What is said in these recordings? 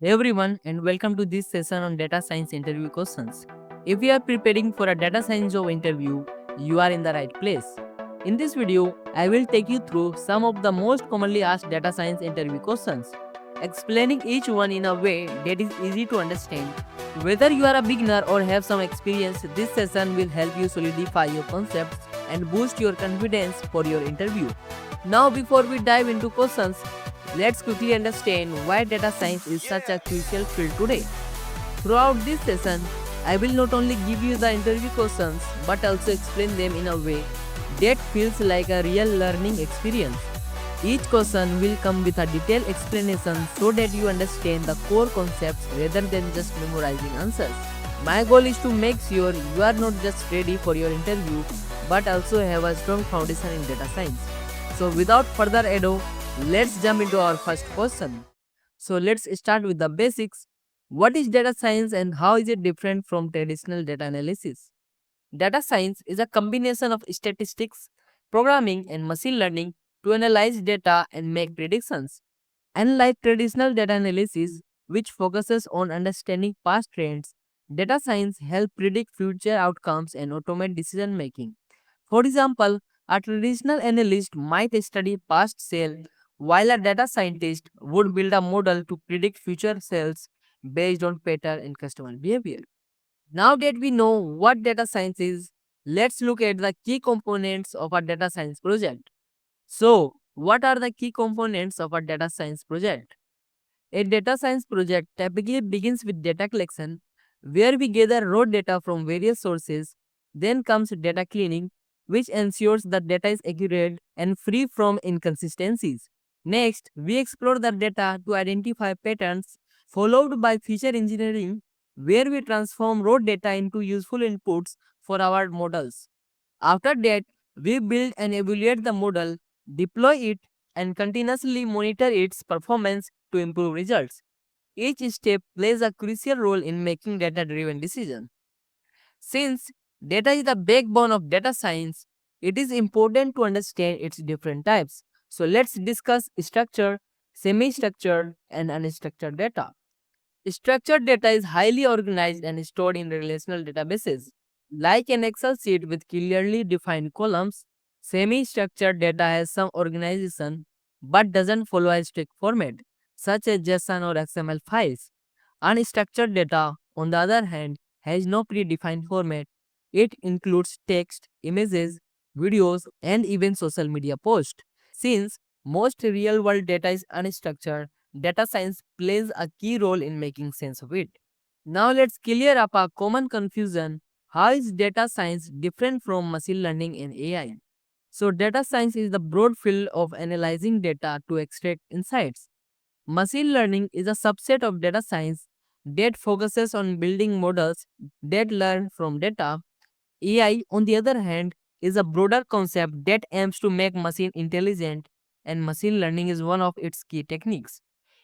Hey everyone, and welcome to this session on data science interview questions. If you are preparing for a data science job interview, you are in the right place. In this video, I will take you through some of the most commonly asked data science interview questions, explaining each one in a way that is easy to understand. Whether you are a beginner or have some experience, this session will help you solidify your concepts and boost your confidence for your interview. Now, before we dive into questions, let's quickly understand why data science is such a crucial field today. Throughout this session, I will not only give you the interview questions but also explain them in a way that feels like a real learning experience. Each question will come with a detailed explanation so that you understand the core concepts rather than just memorizing answers. My goal is to make sure you are not just ready for your interview but also have a strong foundation in data science. So, without further ado, let's jump into our first question. So, let's start with the basics. What is data science and how is it different from traditional data analysis? Data science is a combination of statistics, programming, and machine learning to analyze data and make predictions. Unlike traditional data analysis, which focuses on understanding past trends, data science helps predict future outcomes and automate decision making. For example, a traditional analyst might study past sales, while a data scientist would build a model to predict future sales based on pattern and customer behavior. Now that we know what data science is, let's look at the key components of a data science project. So, what are the key components of a data science project? A data science project typically begins with data collection, where we gather raw data from various sources. Then comes data cleaning, which ensures the data is accurate and free from inconsistencies. Next, we explore the data to identify patterns, followed by feature engineering, where we transform raw data into useful inputs for our models. After that, we build and evaluate the model, deploy it, and continuously monitor its performance to improve results. Each step plays a crucial role in making data driven decisions. Since data is the backbone of data science, it is important to understand its different types. So let's discuss structured, semi structured, and unstructured data. Structured data is highly organized and stored in relational databases. Like an Excel sheet with clearly defined columns, semi structured data has some organization but doesn't follow a strict format, such as JSON or XML files. Unstructured data, on the other hand, has no predefined format. It includes text, images, videos, and even social media posts. Since most real world data is unstructured, data science plays a key role in making sense of it. Now let's clear up a common confusion. How is data science different from machine learning and AI? So data science is the broad field of analyzing data to extract insights. Machine learning is a subset of data science that focuses on building models that learn from data. AI, on the other hand, is a broader concept that aims to make machine intelligent, and machine learning is one of its key techniques.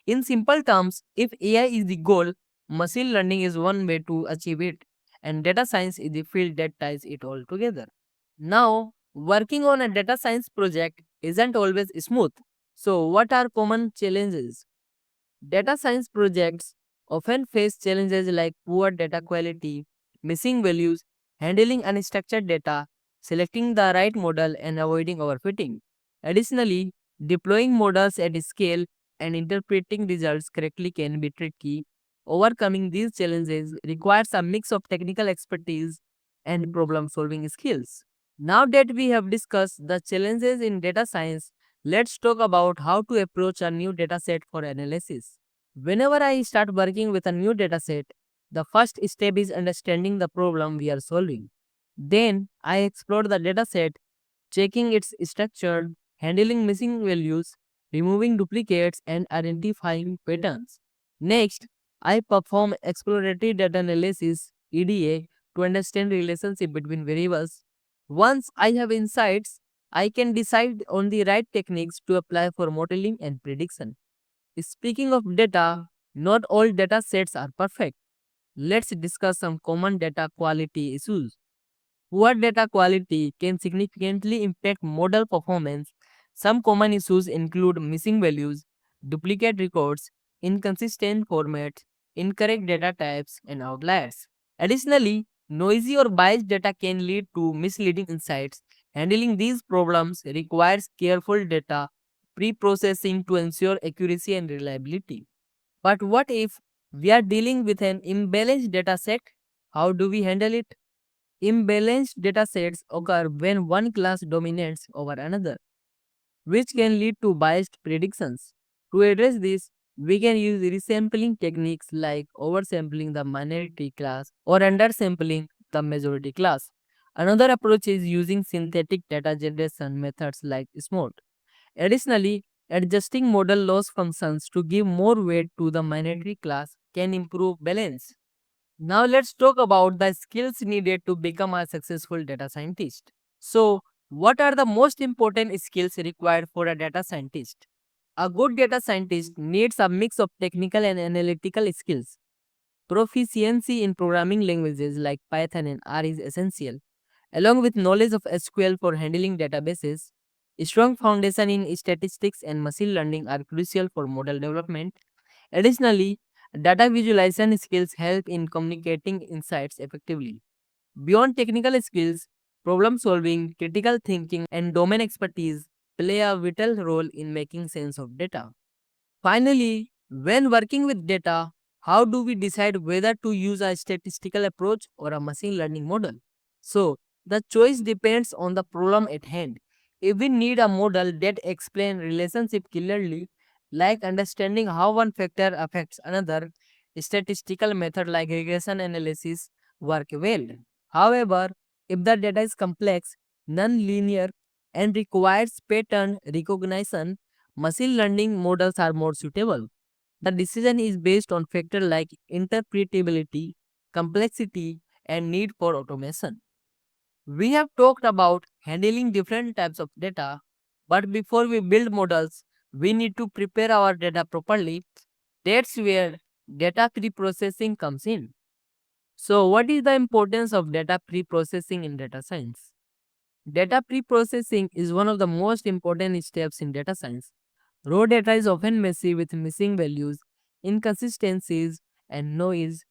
In simple terms, if AI is the goal, machine learning is one way to achieve it, and data science is the field that ties it all together. Now, working on a data science project isn't always smooth. So, what are common challenges? Data science projects often face challenges like poor data quality, missing values, handling unstructured data, selecting the right model, and avoiding overfitting. Additionally, deploying models at scale and interpreting results correctly can be tricky. Overcoming these challenges requires a mix of technical expertise and problem solving skills. Now that we have discussed the challenges in data science, let's talk about how to approach a new dataset for analysis. Whenever I start working with a new dataset, the first step is understanding the problem we are solving. Then I explore the dataset, checking its structure, handling missing values, removing duplicates, and identifying patterns. Next, I perform exploratory data analysis (EDA) to understand relationship between variables. Once I have insights, I can decide on the right techniques to apply for modeling and prediction. Speaking of data, not all data sets are perfect. Let's discuss some common data quality issues. Poor data quality can significantly impact model performance. Some common issues include missing values, duplicate records, inconsistent formats, incorrect data types, and outliers. Additionally, noisy or biased data can lead to misleading insights. Handling these problems requires careful data pre-processing to ensure accuracy and reliability. But what if we are dealing with an imbalanced data set? How do we handle it? Imbalanced data sets occur when one class dominates over another, which can lead to biased predictions. To address this, we can use resampling techniques like oversampling the minority class or undersampling the majority class. Another approach is using synthetic data generation methods like SMOT. Additionally, adjusting model loss functions to give more weight to the minority class can improve balance. Now let's talk about the skills needed to become a successful data scientist. So, what are the most important skills required for a data scientist? A good data scientist needs a mix of technical and analytical skills. Proficiency in programming languages like Python and R is essential, along with knowledge of SQL for handling databases. A strong foundation in statistics and machine learning are crucial for model development. Additionally, data visualization skills help in communicating insights effectively. Beyond technical skills, problem solving, critical thinking, and domain expertise play a vital role in making sense of data. Finally, when working with data, how do we decide whether to use a statistical approach or a machine learning model? So, the choice depends on the problem at hand. If we need a model that explains relationship clearly, like understanding how one factor affects another, statistical method like regression analysis work well. However, if the data is complex, non-linear, and requires pattern recognition, machine learning models are more suitable. The decision is based on factors like interpretability, complexity, and need for automation. We have talked about handling different types of data, but before we build models, we need to prepare our data properly. That's where data pre-processing comes in. So, what is the importance of data pre-processing in data science? Data pre-processing is one of the most important steps in data science. Raw data is often messy with missing values, inconsistencies, and noise.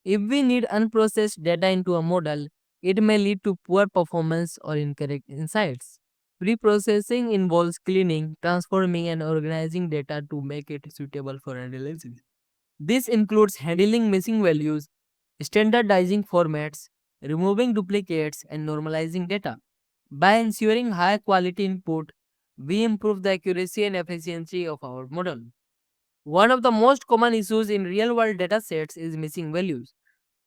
If we need unprocessed data into a model, it may lead to poor performance or incorrect insights. Pre-processing involves cleaning, transforming, and organizing data to make it suitable for analysis. This includes handling missing values, standardizing formats, removing duplicates, and normalizing data. By ensuring high quality input, we improve the accuracy and efficiency of our model. One of the most common issues in real world data sets is missing values.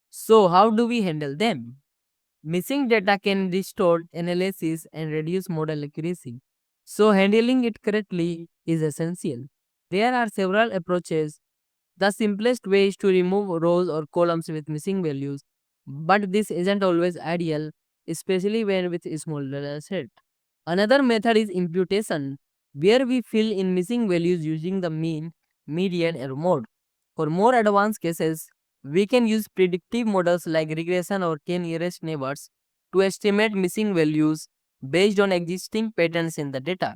So, how do we handle them? Missing data can distort analysis and reduce model accuracy. So, handling it correctly is essential. There are several approaches. The simplest way is to remove rows or columns with missing values, but this isn't always ideal, especially when with a small data set. Another method is imputation, where we fill in missing values using the mean, median, or mode. For more advanced cases, we can use predictive models like regression or k-nearest neighbors to estimate missing values based on existing patterns in the data.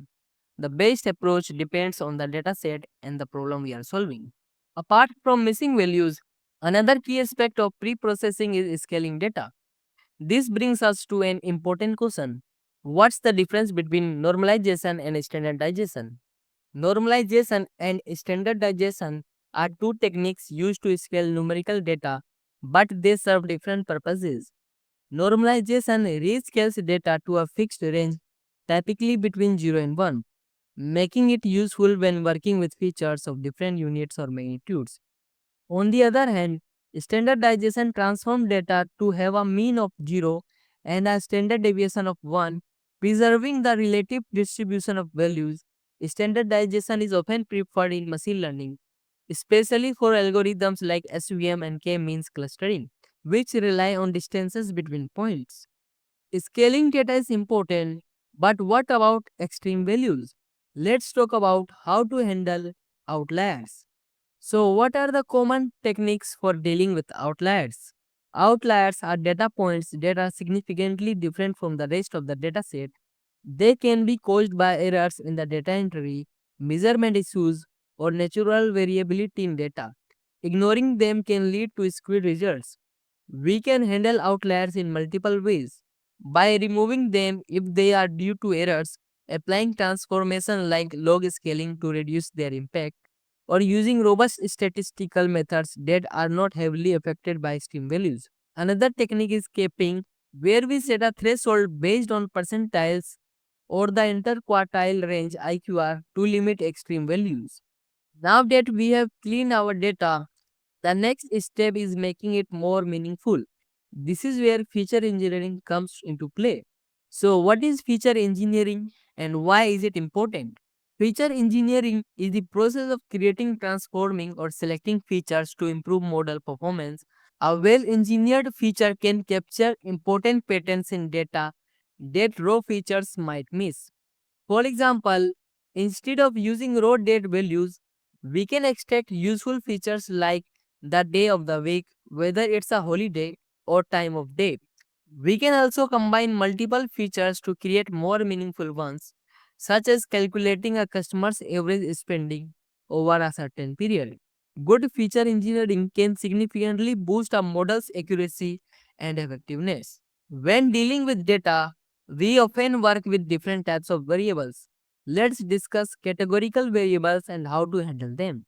The best approach depends on the dataset and the problem we are solving. Apart from missing values, another key aspect of pre-processing is scaling data. This brings us to an important question. What's the difference between normalization and standardization? Normalization and standardization are two techniques used to scale numerical data, but they serve different purposes. Normalization rescales data to a fixed range, typically between 0 and 1, making it useful when working with features of different units or magnitudes. On the other hand, standardization transforms data to have a mean of 0 and a standard deviation of 1, preserving the relative distribution of values. Standardization is often preferred in machine learning, especially for algorithms like SVM and k-means clustering, which rely on distances between points. Scaling data is important, but what about extreme values? Let's talk about how to handle outliers. So, what are the common techniques for dealing with outliers? Outliers are data points that are significantly different from the rest of the dataset. They can be caused by errors in the data entry, measurement issues, or natural variability in data. Ignoring them can lead to skewed results. We can handle outliers in multiple ways. By removing them if they are due to errors, applying transformation like log scaling to reduce their impact, or using robust statistical methods that are not heavily affected by extreme values. Another technique is capping, where we set a threshold based on percentiles or the interquartile range IQR to limit extreme values. Now that we have cleaned our data, the next step is making it more meaningful. This is where feature engineering comes into play. So, what is feature engineering and why is it important? Feature engineering is the process of creating, transforming, or selecting features to improve model performance. A well engineered feature can capture important patterns in data that raw features might miss. For example, instead of using raw date values, we can extract useful features like the day of the week, whether it's a holiday or time of day. We can also combine multiple features to create more meaningful ones, such as calculating a customer's average spending over a certain period. Good feature engineering can significantly boost a model's accuracy and effectiveness. When dealing with data, we often work with different types of variables. Let's discuss categorical variables and how to handle them.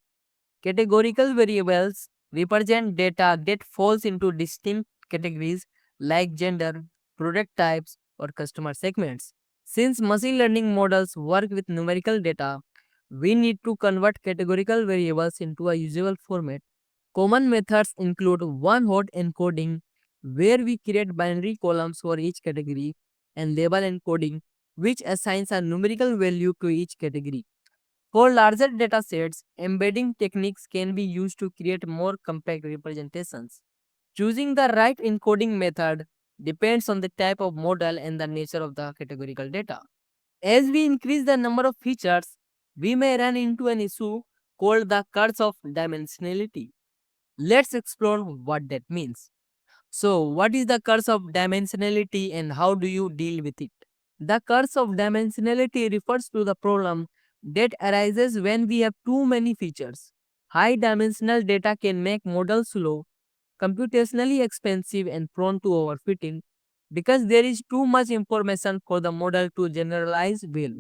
Categorical variables represent data that falls into distinct categories like gender, product types, or customer segments. Since machine learning models work with numerical data, we need to convert categorical variables into a usable format. Common methods include one-hot encoding, where we create binary columns for each category, and label encoding, which assigns a numerical value to each category. For larger datasets, embedding techniques can be used to create more compact representations. Choosing the right encoding method depends on the type of model and the nature of the categorical data. As we increase the number of features, we may run into an issue called the curse of dimensionality. Let's explore what that means. So, what is the curse of dimensionality and how do you deal with it? The curse of dimensionality refers to the problem that arises when we have too many features. High dimensional data can make models slow, computationally expensive, and prone to overfitting because there is too much information for the model to generalize well.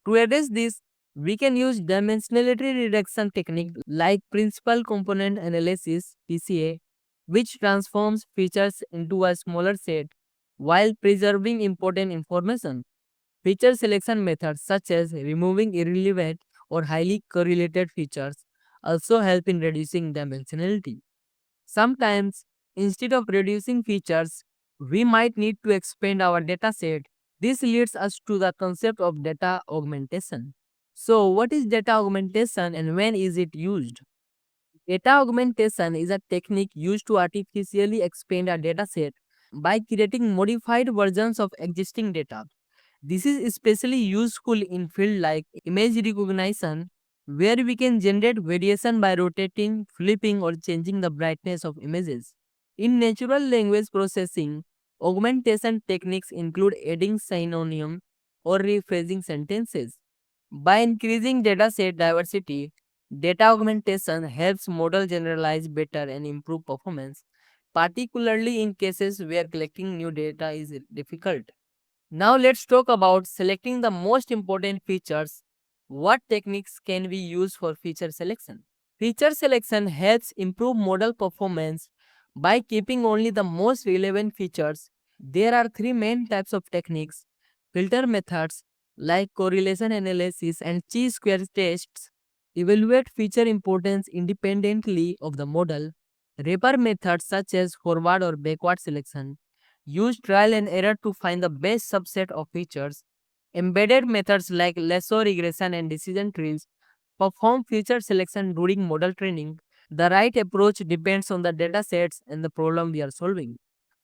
To address this, we can use dimensionality reduction technique like principal component analysis (PCA), which transforms features into a smaller set while preserving important information. Feature selection methods such as removing irrelevant or highly correlated features also help in reducing dimensionality. Sometimes, instead of reducing features, we might need to expand our dataset. This leads us to the concept of data augmentation. So, what is data augmentation and when is it used? Data augmentation is a technique used to artificially expand a dataset by creating modified versions of existing data. This is especially useful in fields like image recognition, where we can generate variation by rotating, flipping, or changing the brightness of images. In natural language processing, augmentation techniques include adding synonym or rephrasing sentences. By increasing dataset diversity, data augmentation helps model generalize better and improve performance, particularly in cases where collecting new data is difficult. Now let's talk about selecting the most important features. What techniques can we use for feature selection? Feature selection helps improve model performance by keeping only the most relevant features. There are three main types of techniques: filter methods like correlation analysis and chi-square tests evaluate feature importance independently of the model. Wrapper methods such as forward or backward selection use trial and error to find the best subset of features. Embedded methods like lasso regression and decision trees perform feature selection during model training. The right approach depends on the datasets and the problem we are solving.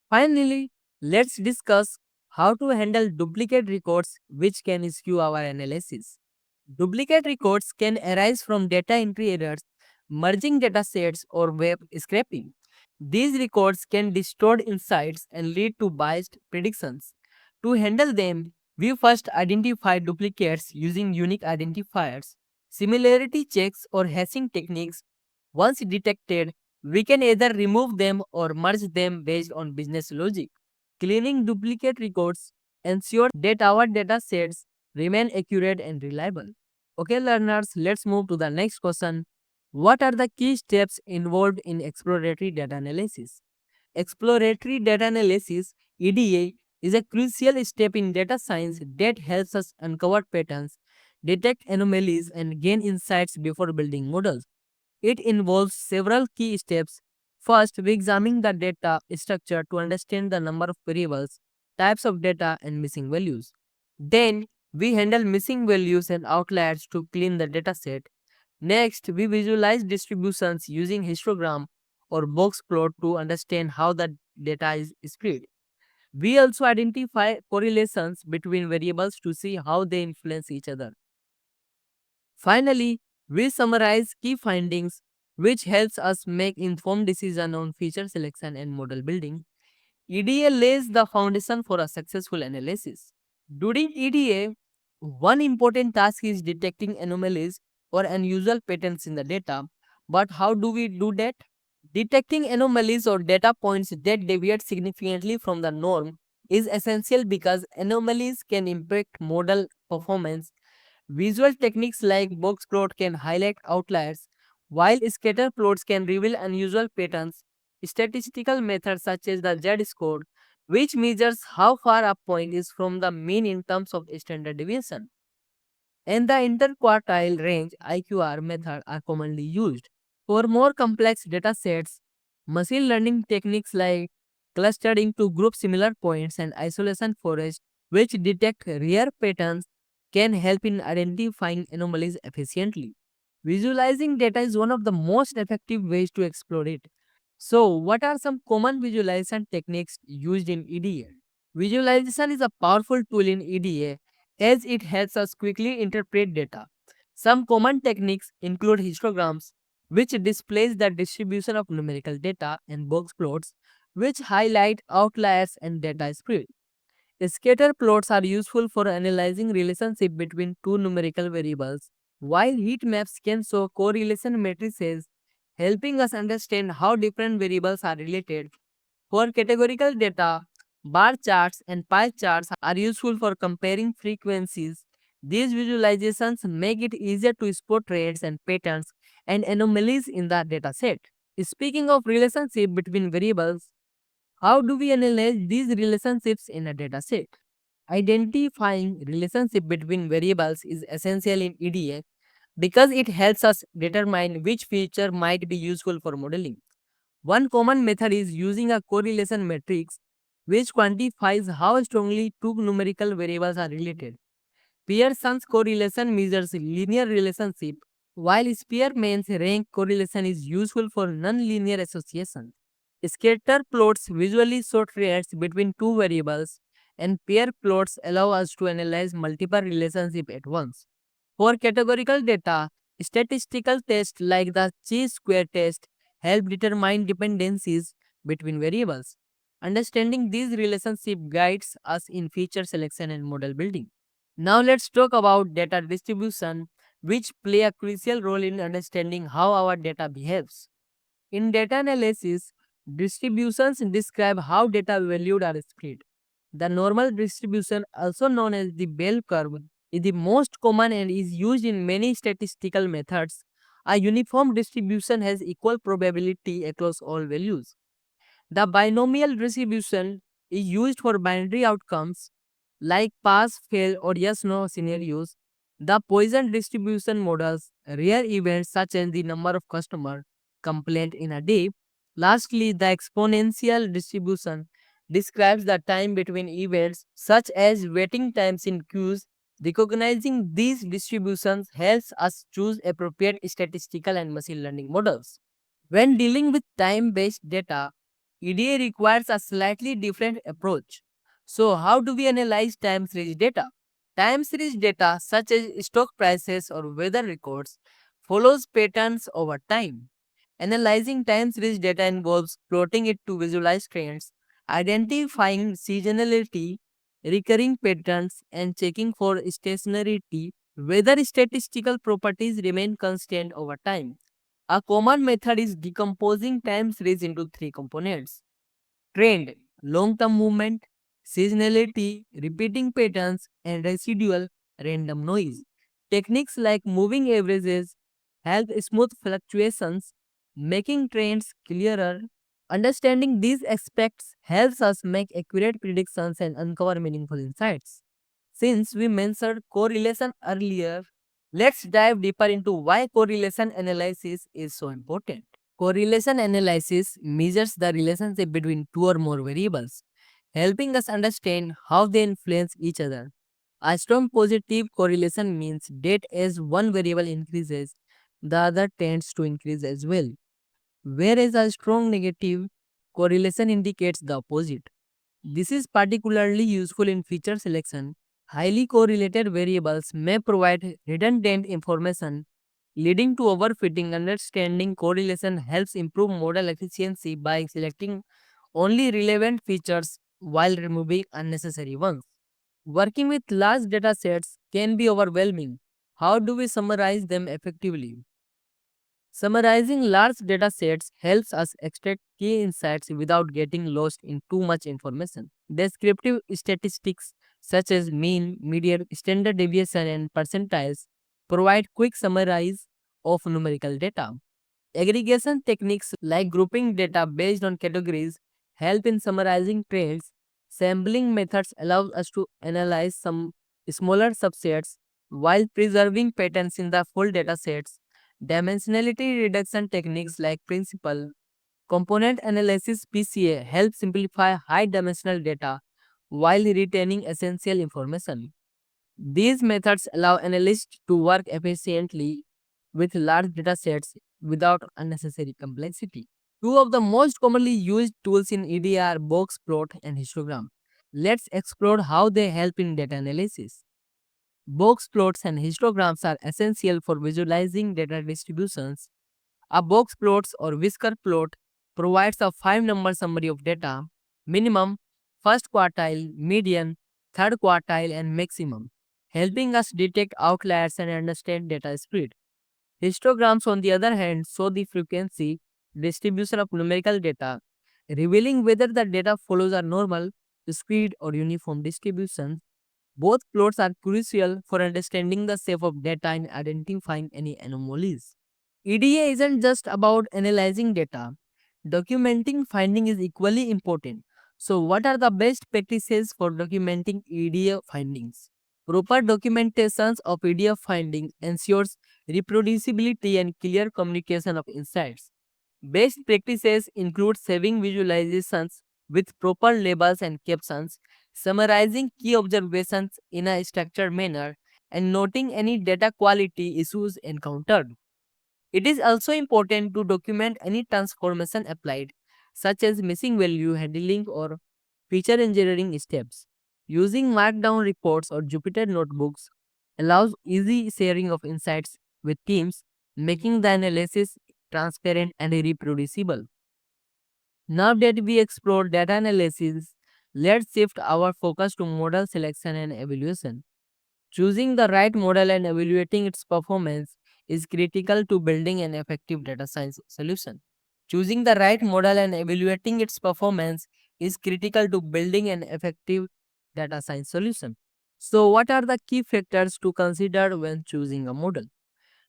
Finally, let's discuss how to handle duplicate records which can skew our analysis. Duplicate records can arise from data entry errors, merging datasets, or web scraping. These records can distort insights and lead to biased predictions. To handle them, we first identify duplicates using unique identifiers. Similarity checks or hashing techniques, once detected, we can either remove them or merge them based on business logic. Cleaning duplicate records ensures that our data sets remain accurate and reliable. Okay, learners, let's move to the next question. What are the key steps involved in exploratory data analysis? Exploratory data analysis (EDA) is a crucial step in data science that helps us uncover patterns, detect anomalies, and gain insights before building models. It involves several key steps. First, we examine the data structure to understand the number of variables, types of data, and missing values. Then, we handle missing values and outliers to clean the dataset. Next, we visualize distributions using histogram or box plot to understand how the data is spread. We also identify correlations between variables to see how they influence each other. Finally, we summarize key findings, which helps us make informed decisions on feature selection and model building. EDA lays the foundation for a successful analysis. During EDA, one important task is detecting anomalies or unusual patterns in the data. But how do we do that? Detecting anomalies or data points that deviate significantly from the norm is essential because anomalies can impact model performance. Visual techniques like box plot can highlight outliers, while scatter plots can reveal unusual patterns. Statistical methods such as the Z-score, which measures how far a point is from the mean in terms of standard deviation, and the interquartile range (IQR) method are commonly used. For more complex data sets, machine learning techniques like clustering to group similar points and isolation forest, which detect rare patterns, can help in identifying anomalies efficiently. Visualizing data is one of the most effective ways to explore it. So, what are some common visualization techniques used in EDA? Visualization is a powerful tool in EDA as it helps us quickly interpret data. Some common techniques include histograms, which displays the distribution of numerical data, and box plots, which highlight outliers and data spread. Scatter plots are useful for analyzing relationship between two numerical variables, while heat maps can show correlation matrices, helping us understand how different variables are related. For categorical data, bar charts and pie charts are useful for comparing frequencies. These visualizations make it easier to spot trends and patterns and anomalies in the dataset. Speaking of relationship between variables, how do we analyze these relationships in a dataset? Identifying relationship between variables is essential in EDA because it helps us determine which feature might be useful for modeling. One common method is using a correlation matrix, which quantifies how strongly two numerical variables are related. Pearson's correlation measures linear relationship, while Spearman's rank correlation is useful for nonlinear association. Scatter plots visually show trends between two variables, and pair plots allow us to analyze multiple relationships at once. For categorical data, statistical tests like the chi-square test help determine dependencies between variables. Understanding these relationships guides us in feature selection and model building. Now let's talk about data distribution, which play a crucial role in understanding how our data behaves. In data analysis, distributions describe how data values are spread. The normal distribution, also known as the bell curve, is the most common and is used in many statistical methods. A uniform distribution has equal probability across all values. The binomial distribution is used for binary outcomes like pass, fail, or yes no scenarios. The Poisson distribution models rare events such as the number of customer complaints in a day. Lastly, the exponential distribution describes the time between events such as waiting times in queues. Recognizing these distributions helps us choose appropriate statistical and machine learning models. When dealing with time-based data, EDA requires a slightly different approach. So, how do we analyze time series data? Time series data, such as stock prices or weather records, follows patterns over time. Analyzing time series data involves plotting it to visualize trends, identifying seasonality, recurring patterns, and checking for stationarity. whether statistical properties remain constant over time. A common method is decomposing time series into three components: trend, long-term movement; seasonality, repeating patterns; and residual, random noise. Techniques like moving averages help smooth fluctuations, making trends clearer. Understanding these aspects helps us make accurate predictions and uncover meaningful insights. Since we mentioned correlation earlier, let's dive deeper into why correlation analysis is so important. Correlation analysis measures the relationship between two or more variables, helping us understand how they influence each other. A strong positive correlation means that as one variable increases, the other tends to increase as well, whereas a strong negative correlation indicates the opposite. This is particularly useful in feature selection. Highly correlated variables may provide redundant information, leading to overfitting. Understanding correlation helps improve model efficiency by selecting only relevant features while removing unnecessary ones. Working with large data sets can be overwhelming. How do we summarize them effectively? Summarizing large data sets helps us extract key insights without getting lost in too much information. Descriptive statistics such as mean, median, standard deviation, and percentiles provide quick summaries of numerical data. Aggregation techniques like grouping data based on categories help in summarizing trends. Sampling methods allow us to analyze some smaller subsets while preserving patterns in the full data sets. Dimensionality reduction techniques like principal component analysis (PCA) help simplify high dimensional data while retaining essential information. These methods allow analysts to work efficiently with large data sets without unnecessary complexity. Two of the most commonly used tools in EDA are box plot and histogram. Let's explore how they help in data analysis. Box plots and histograms are essential for visualizing data distributions. A box plot or whisker plot provides a 5-number summary of data: minimum, first quartile, median, third quartile, and maximum, helping us detect outliers and understand data spread. Histograms, on the other hand, show the frequency distribution of numerical data, revealing whether the data follows a normal, discrete, or uniform distribution. Both plots are crucial for understanding the shape of data and identifying any anomalies. EDA isn't just about analyzing data. Documenting finding is equally important. So, what are the best practices for documenting EDA findings? Proper documentations of EDA findings ensures reproducibility and clear communication of insights. Best practices include saving visualizations with proper labels and captions, summarizing key observations in a structured manner, and noting any data quality issues encountered. It is also important to document any transformation applied, such as missing value handling or feature engineering steps. Using Markdown reports or Jupyter notebooks allows easy sharing of insights with teams, making the analysis transparent and reproducible. Now that we explored data analysis, let's shift our focus to model selection and evaluation. Choosing the right model and evaluating its performance is critical to building an effective data science solution. Choosing the right model and evaluating its performance is critical to building an effective data science solution. So, what are the key factors to consider when choosing a model?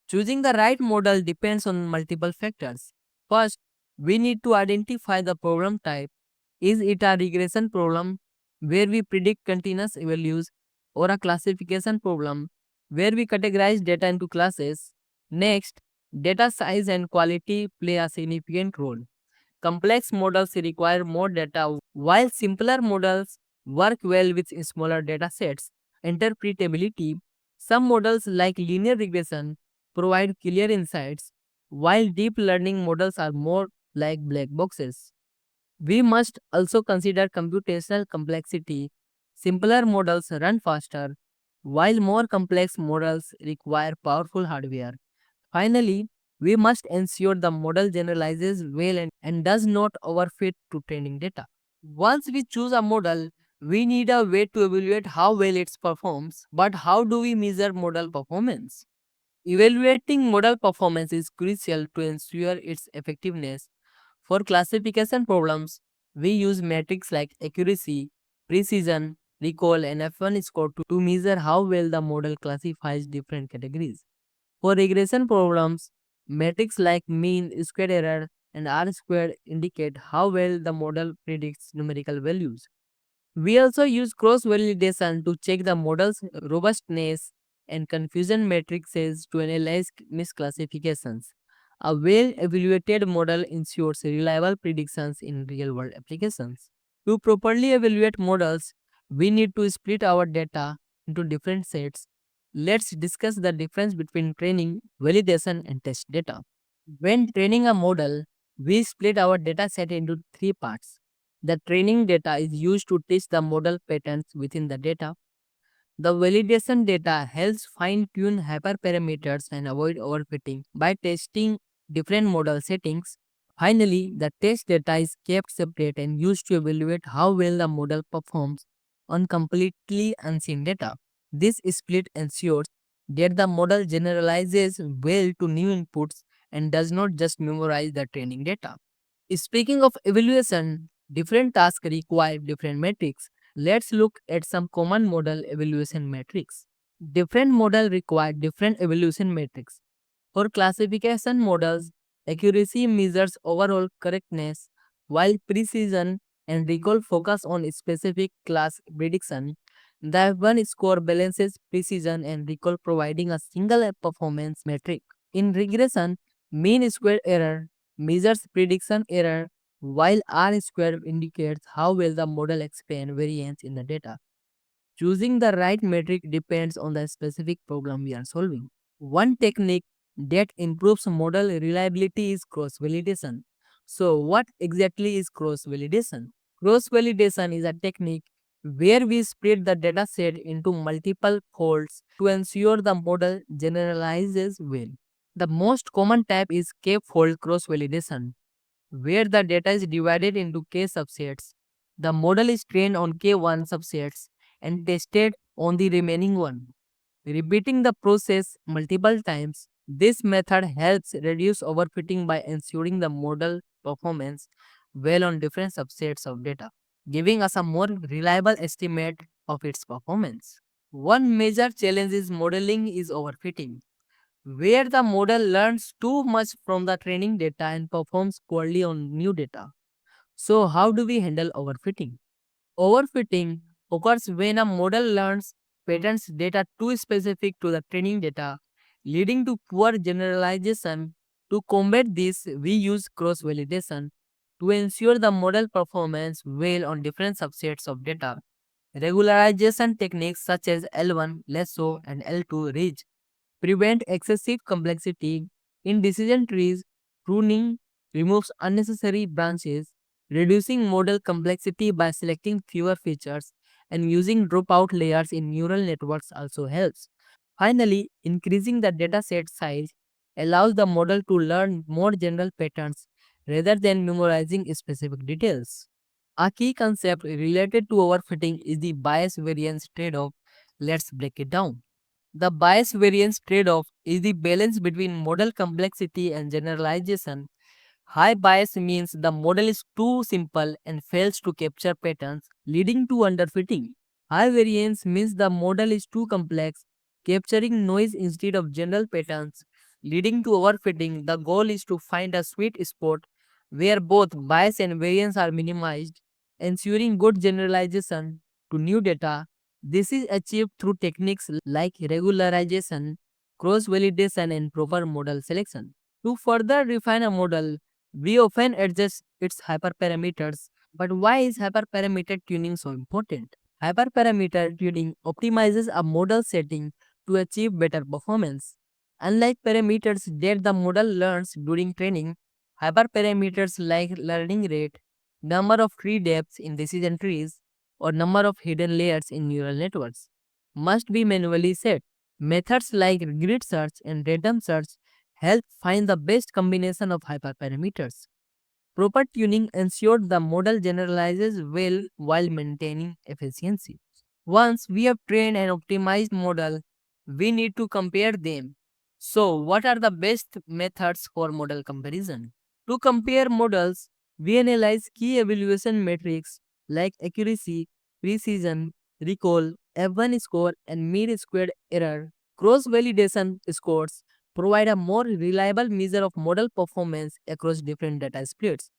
Choosing the right model depends on multiple factors. First, we need to identify the problem type. Is it a regression problem where we predict continuous values, or a classification problem where we categorize data into classes? Next, data size and quality play a significant role. Complex models require more data, while simpler models work well with smaller data sets. Interpretability: some models, like linear regression, provide clear insights, while deep learning models are more like black boxes. We must also consider computational complexity. Simpler models run faster, while more complex models require powerful hardware. Finally, we must ensure the model generalizes well and does not overfit to training data. Once we choose a model, We need a way to evaluate how well it performs, but how do we measure model performance? Evaluating model performance is crucial to ensure its effectiveness. For classification problems, we use metrics like accuracy, precision, recall, and F1 score to measure how well the model classifies different categories. For regression problems, metrics like mean, square error, and R squared indicate how well the model predicts numerical values. We also use cross validation to check the model's robustness and confusion matrices to analyze misclassifications. A well evaluated model ensures reliable predictions in real world applications. To properly evaluate models, we need to split our data into different sets. Let's discuss the difference between training, validation, and test data. When training a model, we split our data set into three parts. The training data is used to test the model patterns within the data. The validation data helps fine tune hyperparameters and avoid overfitting by testing different model settings. Finally, the test data is kept separate and used to evaluate how well the model performs on completely unseen data. This split ensures that the model generalizes well to new inputs and does not just memorize the training data. Speaking of evaluation, different tasks require different metrics. Let's look at some common model evaluation metrics. Different models require different evaluation metrics. For classification models, accuracy measures overall correctness, while precision and recall focus on specific class prediction. The one score balances precision and recall, providing a single performance metric. In regression, mean square error measures prediction error, while R square indicates how well the model explains variance in the data. Choosing the right metric depends on the specific problem we are solving. One technique that improves model reliability is cross validation. So, what exactly is cross validation? Cross validation is a technique where we split the dataset into multiple folds to ensure the model generalizes well. The most common type is k-fold cross validation, where the data is divided into k subsets. The model is trained on k1 subsets and tested on the remaining one. Repeating the process multiple times, this method helps reduce overfitting by ensuring the model performance well on different subsets of data, giving us a more reliable estimate of its performance. One major challenge is modeling is overfitting, where the model learns too much from the training data and performs poorly on new data. So, how do we handle overfitting? Overfitting occurs when a model learns patterns data too specific to the training data, leading to poor generalization. To combat this, we use cross validation to ensure the model performance well on different subsets of data. Regularization techniques such as L1, LESSO, and L2 RIDGE prevent excessive complexity in decision trees. Pruning removes unnecessary branches, reducing model complexity by selecting fewer features, and using dropout layers in neural networks also helps. Finally, increasing the dataset size allows the model to learn more general patterns rather than memorizing specific details. A key concept related to overfitting is the bias variance trade off. Let's break it down. The bias variance trade off is the balance between model complexity and generalization. High bias means the model is too simple and fails to capture patterns, leading to underfitting. High variance means the model is too complex, capturing noise instead of general patterns, leading to overfitting. The goal is to find a sweet spot where both bias and variance are minimized, ensuring good generalization to new data. This is achieved through techniques like regularization, cross validation, and proper model selection. To further refine a model, we often adjust its hyperparameters. But why is hyperparameter tuning so important? Hyperparameter tuning optimizes a model setting to achieve better performance. Unlike parameters that the model learns during training, hyperparameters like learning rate, number of tree depths in decision trees, or number of hidden layers in neural networks must be manually set. Methods like grid search and random search help find the best combination of hyperparameters. Proper tuning ensures the model generalizes well while maintaining efficiency. Once we have trained an optimized model, we need to compare them. So, what are the best methods for model comparison? To compare models, we analyze key evaluation metrics like accuracy, precision, recall, F1 score, and mean squared error. Cross validation scores provide a more reliable measure of model performance across different data splits.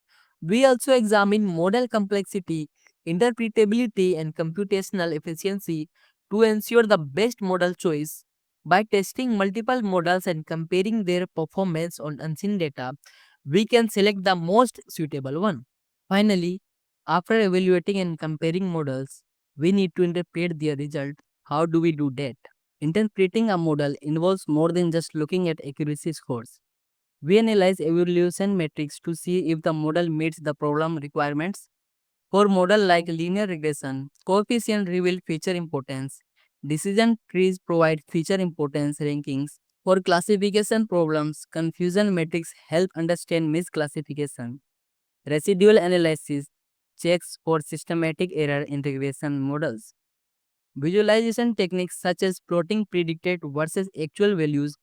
We also examine model complexity, interpretability, and computational efficiency to ensure the best model choice. By testing multiple models and comparing their performance on unseen data, we can select the most suitable one. Finally, after evaluating and comparing models, we need to interpret their result. How do we do that? Interpreting a model involves more than just looking at accuracy scores. We analyze evaluation metrics to see if the model meets the problem requirements. For model like linear regression, coefficient reveal feature importance. Decision trees provide feature importance rankings. For classification problems, confusion metrics help understand misclassification. Residual analysis checks for systematic error in regression models. Visualization techniques such as plotting predicted versus actual values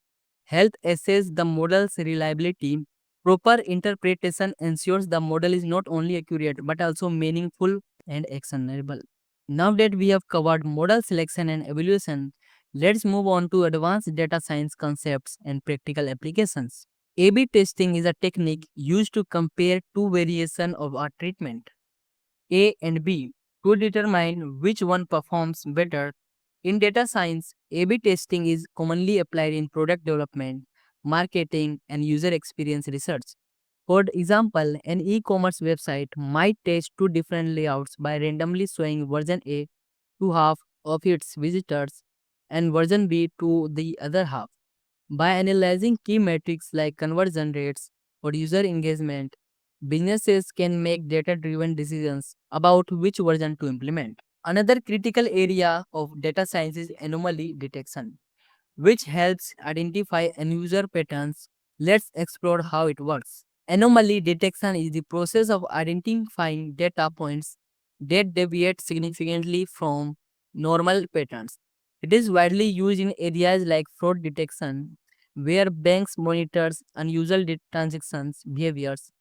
help assess the model's reliability. Proper interpretation ensures the model is not only accurate but also meaningful and actionable. Now that we have covered model selection and evaluation, let's move on to advanced data science concepts and practical applications. A/B testing is a technique used to compare two variations of a treatment, A and B, to determine which one performs better. In data science, A/B testing is commonly applied in product development, marketing, and user experience research. For example, an e-commerce website might test two different layouts by randomly showing version A to half of its visitors and version B to the other half. By analyzing key metrics like conversion rates or user engagement, businesses can make data driven decisions about which version to implement. Another critical area of data science is anomaly detection, which helps identify unusual patterns. Let's explore how it works. Anomaly detection is the process of identifying data points that deviate significantly from normal patterns. It is widely used in areas like fraud detection, where banks monitors unusual transactions behaviors,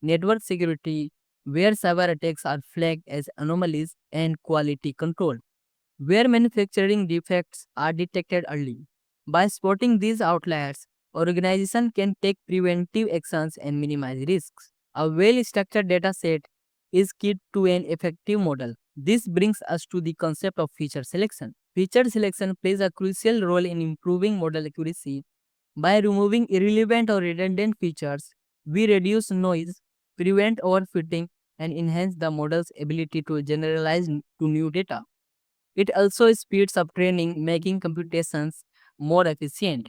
network security, where cyber attacks are flagged as anomalies, and quality control, where manufacturing defects are detected early. By spotting these outliers, organization can take preventive actions and minimize risks. A well-structured data set is key to an effective model. This brings us to the concept of feature selection. Feature selection plays a crucial role in improving model accuracy. By removing irrelevant or redundant features, we reduce noise, prevent overfitting, and enhance the model's ability to generalize to new data. It also speeds up training, making computations more efficient.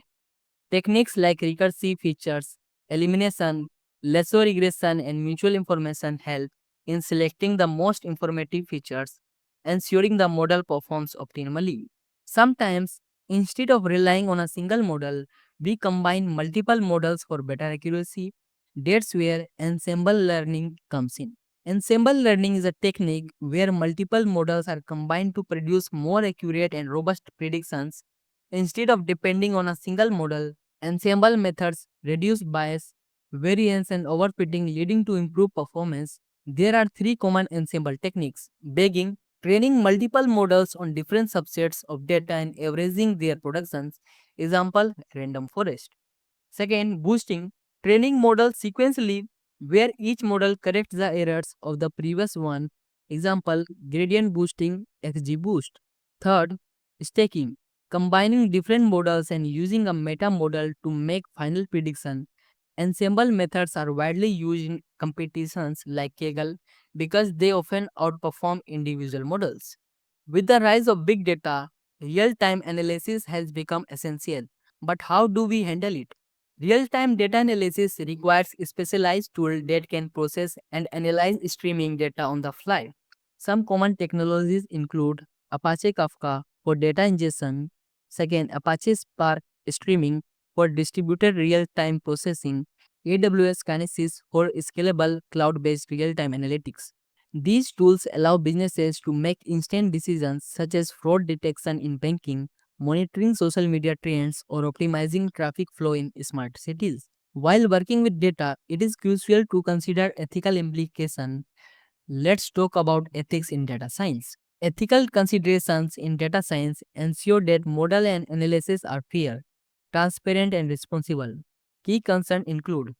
Techniques like recursive features, elimination, lasso regression, and mutual information help in selecting the most informative features, ensuring the model performs optimally. Sometimes, instead of relying on a single model, we combine multiple models for better accuracy. That's where ensemble learning comes in. Ensemble learning is a technique where multiple models are combined to produce more accurate and robust predictions. Instead of depending on a single model, ensemble methods reduce bias, variance, and overfitting, leading to improved performance. There are three common ensemble techniques: bagging, training multiple models on different subsets of data and averaging their productions. Example, random forest. Second, boosting, training models sequentially where each model corrects the errors of the previous one. Example, gradient boosting, XGBoost. Third, stacking, combining different models and using a meta model to make final prediction. Ensemble methods are widely used in competitions like Kaggle because they often outperform individual models. With the rise of big data, real time analysis has become essential. But how do we handle it? Real time data analysis requires a specialized tool that can process and analyze streaming data on the fly. Some common technologies include Apache Kafka for data ingestion, second, Apache Spark streaming for distributed real time processing, AWS Kinesis for scalable cloud-based real-time analytics. These tools allow businesses to make instant decisions such as fraud detection in banking, monitoring social media trends, or optimizing traffic flow in smart cities. While working with data, it is crucial to consider ethical implications. Let's talk about ethics in data science. Ethical considerations in data science ensure that model and analysis are fair, transparent, and responsible. Key concerns include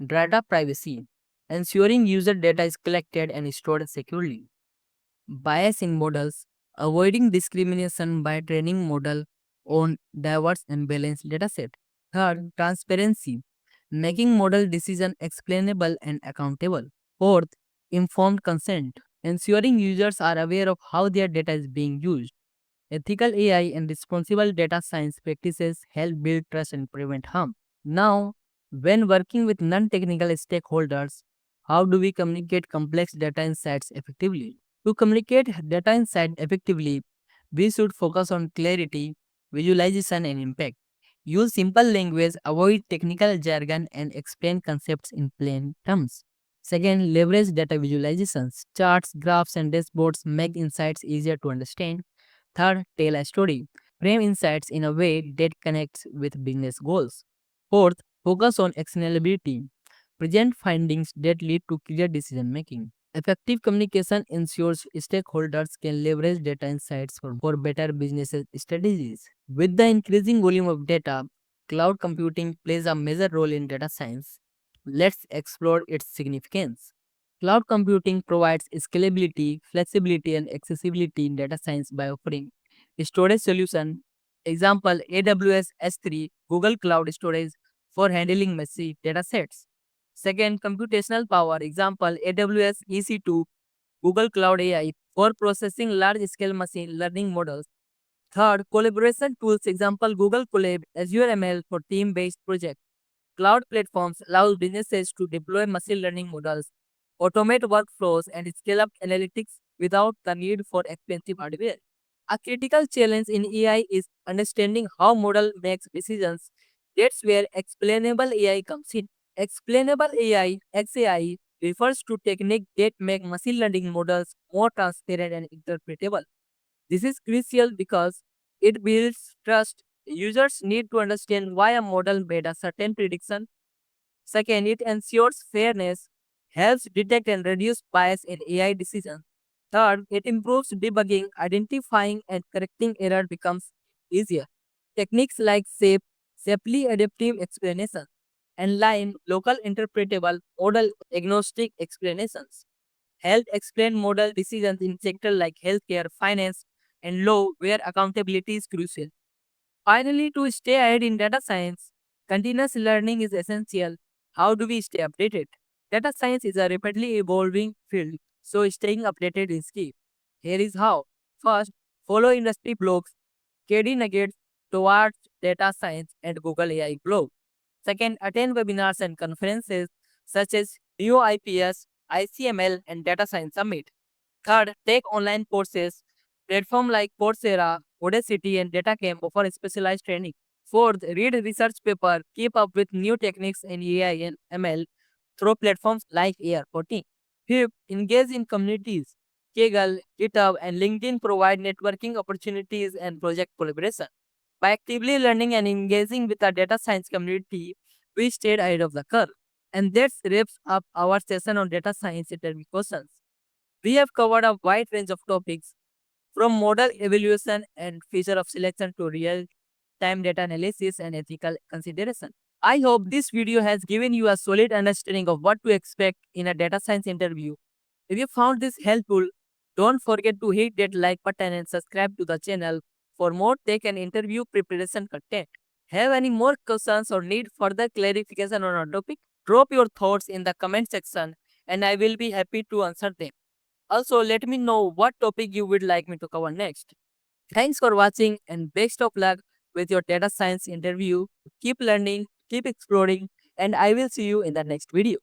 data privacy, ensuring user data is collected and stored securely. Bias in models, avoiding discrimination by training model on diverse and balanced dataset. Third, transparency, making model decision explainable and accountable. Fourth, informed consent, ensuring users are aware of how their data is being used. Ethical AI and responsible data science practices help build trust and prevent harm. Now, when working with non technical stakeholders, how do we communicate complex data insights effectively? To communicate data insight effectively, we should focus on clarity, visualization, and impact. Use simple language, avoid technical jargon, and explain concepts in plain terms. Second, leverage data visualizations. Charts, graphs, and dashboards make insights easier to understand. Third, tell a story. Frame insights in a way that connects with business goals. Fourth, focus on actionability. Present findings that lead to clear decision making. Effective communication ensures stakeholders can leverage data insights for better business strategies. With the increasing volume of data, cloud computing plays a major role in data science. Let's explore its significance. Cloud computing provides scalability, flexibility, and accessibility in data science by offering storage solution. Example AWS S3, Google Cloud Storage for handling messy data sets. Second, computational power. Example AWS EC2, Google Cloud AI for processing large scale machine learning models. Third, collaboration tools. Example Google Colab, Azure ML for team based projects. Cloud platforms allow businesses to deploy machine learning models, automate workflows, and scale up analytics without the need for expensive hardware. A critical challenge in AI is understanding how model makes decisions. That's where explainable AI comes in. Explainable AI (XAI) refers to techniques that make machine learning models more transparent and interpretable. This is crucial because it builds trust. Users need to understand why a model made a certain prediction. Second, it ensures fairness, helps detect and reduce bias in AI decisions. Third, it improves debugging, identifying and correcting error becomes easier. Techniques like SAFe, safely adaptive explanation, and LIME, local interpretable model agnostic explanations, help explain model decisions in sectors like healthcare, finance, and law where accountability is crucial. Finally, to stay ahead in data science, continuous learning is essential. How do we stay updated? Data science is a rapidly evolving field, so staying updated is key. Here is how. First, follow industry blogs, KD Nuggets towards data science and Google AI blog. Second, attend webinars and conferences such as NeoIPS, ICML, and Data Science Summit. Third, take online courses. Platforms like Coursera, Udacity, and DataCamp offer specialized training. Fourth, read research paper. Keep up with new techniques in AI and ML through platforms like AR14. Fifth, engage in communities. Kaggle, GitHub, and LinkedIn provide networking opportunities and project collaboration. By actively learning and engaging with the data science community, we stayed ahead of the curve. And that wraps up our session on data science interview questions. We have covered a wide range of topics from model evaluation and feature of selection to real time data analysis and ethical consideration. I hope this video has given you a solid understanding of what to expect in a data science interview. If you found this helpful, don't forget to hit that like button and subscribe to the channel for more tech and interview preparation content. Have any more questions or need further clarification on a topic? Drop your thoughts in the comment section and I will be happy to answer them. Also, let me know what topic you would like me to cover next. Thanks for watching and best of luck with your data science interview. Keep learning, keep exploring, and I will see you in the next video.